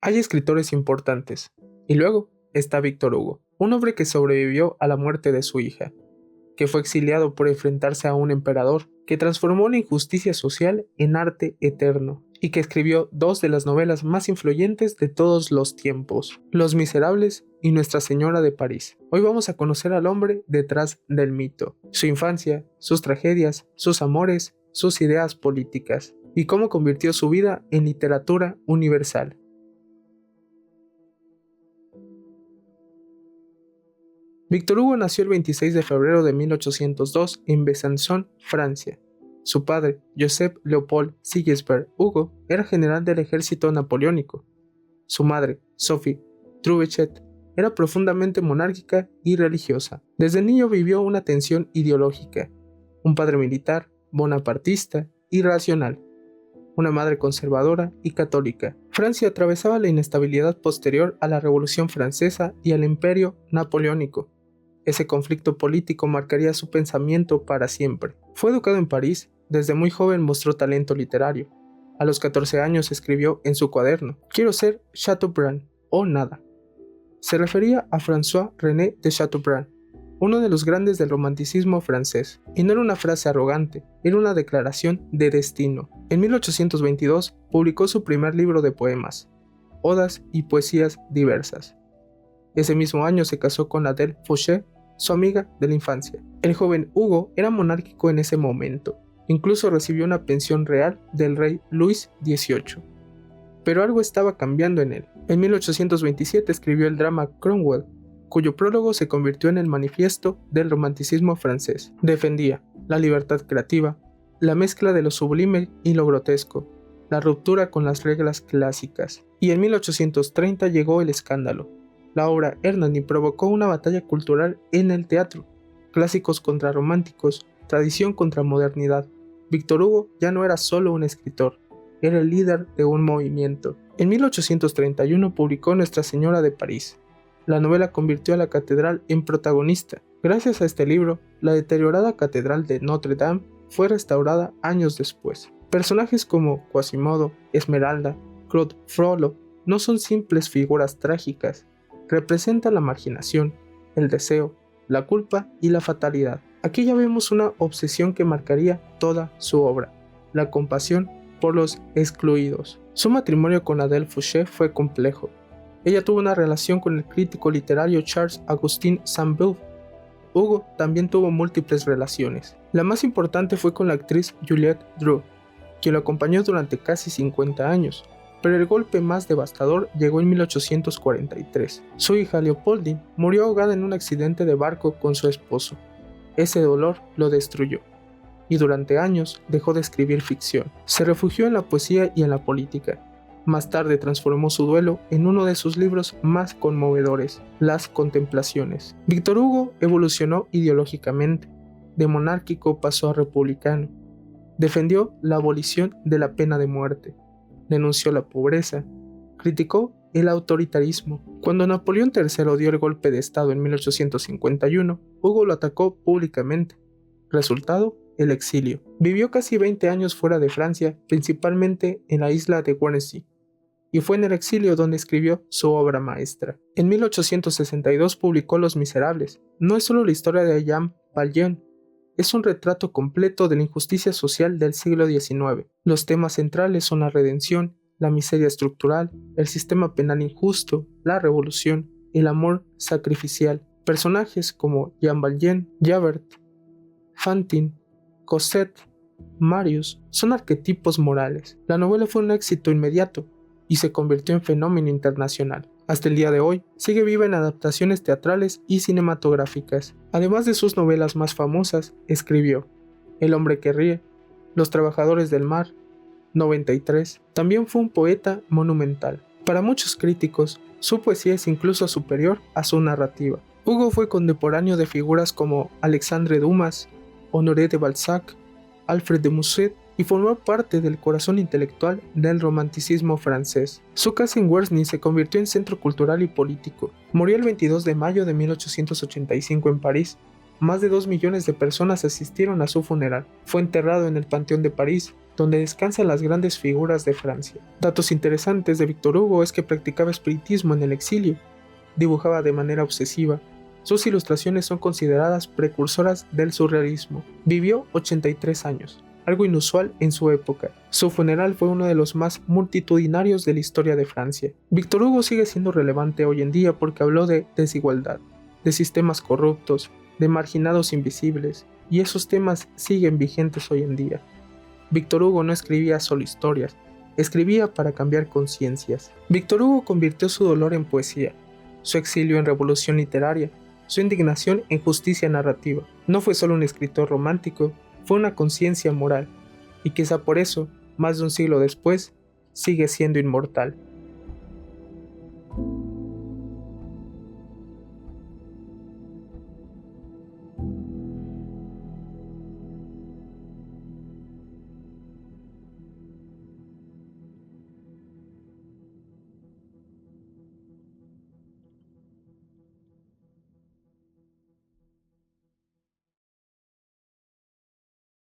Hay escritores importantes, y luego está Víctor Hugo, un hombre que sobrevivió a la muerte de su hija, que fue exiliado por enfrentarse a un emperador, que transformó la injusticia social en arte eterno, y que escribió dos de las novelas más influyentes de todos los tiempos, Los Miserables y Nuestra Señora de París. Hoy vamos a conocer al hombre detrás del mito, su infancia, sus tragedias, sus amores, sus ideas políticas, y cómo convirtió su vida en literatura universal. Víctor Hugo nació el 26 de febrero de 1802 en Besançon, Francia. Su padre, Joseph Leopold Sigisbert Hugo, era general del ejército napoleónico. Su madre, Sophie Troubechet, era profundamente monárquica y religiosa. Desde niño vivió una tensión ideológica. Un padre militar, bonapartista y racional. Una madre conservadora y católica. Francia atravesaba la inestabilidad posterior a la Revolución Francesa y al Imperio Napoleónico. Ese conflicto político marcaría su pensamiento para siempre. Fue educado en París, desde muy joven mostró talento literario. A los 14 años escribió en su cuaderno: «Quiero ser Chateaubriand o nada». Se refería a François-René de Chateaubriand, uno de los grandes del romanticismo francés. Y no era una frase arrogante, era una declaración de destino. En 1822 publicó su primer libro de poemas, Odas y Poesías Diversas. Ese mismo año se casó con Adèle Fauchet, su amiga de la infancia. El joven Hugo era monárquico en ese momento, incluso recibió una pensión real del rey Luis XVIII. Pero algo estaba cambiando en él. En 1827 escribió el drama Cromwell, cuyo prólogo se convirtió en el manifiesto del romanticismo francés. Defendía la libertad creativa, la mezcla de lo sublime y lo grotesco, la ruptura con las reglas clásicas. Y en 1830 llegó el escándalo. La obra Hernani provocó una batalla cultural en el teatro, clásicos contra románticos, tradición contra modernidad. Víctor Hugo ya no era solo un escritor, era el líder de un movimiento. En 1831 publicó Nuestra Señora de París. La novela convirtió a la catedral en protagonista. Gracias a este libro, la deteriorada catedral de Notre Dame fue restaurada años después. Personajes como Quasimodo, Esmeralda, Claude Frollo no son simples figuras trágicas. Representa la marginación, el deseo, la culpa y la fatalidad. Aquí ya vemos una obsesión que marcaría toda su obra, la compasión por los excluidos. Su matrimonio con Adèle Fauchet fue complejo. Ella tuvo una relación con el crítico literario Charles-Augustin Sainte-Beuve. Hugo también tuvo múltiples relaciones. La más importante fue con la actriz Juliette Drew, quien lo acompañó durante casi 50 años. Pero el golpe más devastador llegó en 1843. Su hija Leopoldine murió ahogada en un accidente de barco con su esposo. Ese dolor lo destruyó, y durante años dejó de escribir ficción. Se refugió en la poesía y en la política. Más tarde transformó su duelo en uno de sus libros más conmovedores, Las Contemplaciones. Víctor Hugo evolucionó ideológicamente. De monárquico pasó a republicano. Defendió la abolición de la pena de muerte. Denunció la pobreza, criticó el autoritarismo. Cuando Napoleón III dio el golpe de estado en 1851, Hugo lo atacó públicamente. Resultado, el exilio. Vivió casi 20 años fuera de Francia, principalmente en la isla de Guernsey, y fue en el exilio donde escribió su obra maestra. En 1862 publicó Los Miserables. No es solo la historia de Jean Valjean, es un retrato completo de la injusticia social del siglo XIX. Los temas centrales son la redención, la miseria estructural, el sistema penal injusto, la revolución, el amor sacrificial. Personajes como Jean Valjean, Javert, Fantine, Cosette, Marius son arquetipos morales. La novela fue un éxito inmediato y se convirtió en fenómeno internacional. Hasta el día de hoy, sigue viva en adaptaciones teatrales y cinematográficas. Además de sus novelas más famosas, escribió El hombre que ríe, Los trabajadores del mar, 93. También fue un poeta monumental. Para muchos críticos, su poesía es incluso superior a su narrativa. Hugo fue contemporáneo de figuras como Alexandre Dumas, Honoré de Balzac, Alfred de Musset, y formó parte del corazón intelectual del romanticismo francés. Su casa en Guernsey se convirtió en centro cultural y político. Murió el 22 de mayo de 1885 en París. Más de 2 millones de personas asistieron a su funeral. Fue enterrado en el Panteón de París, donde descansan las grandes figuras de Francia. Datos interesantes de Víctor Hugo es que practicaba espiritismo en el exilio, dibujaba de manera obsesiva. Sus ilustraciones son consideradas precursoras del surrealismo. Vivió 83 años, algo inusual en su época. Su funeral fue uno de los más multitudinarios de la historia de Francia. Víctor Hugo sigue siendo relevante hoy en día porque habló de desigualdad, de sistemas corruptos, de marginados invisibles, y esos temas siguen vigentes hoy en día. Víctor Hugo no escribía solo historias, escribía para cambiar conciencias. Víctor Hugo convirtió su dolor en poesía, su exilio en revolución literaria, su indignación en justicia narrativa. No fue solo un escritor romántico, fue una conciencia moral, y quizá por eso, más de un siglo después, sigue siendo inmortal.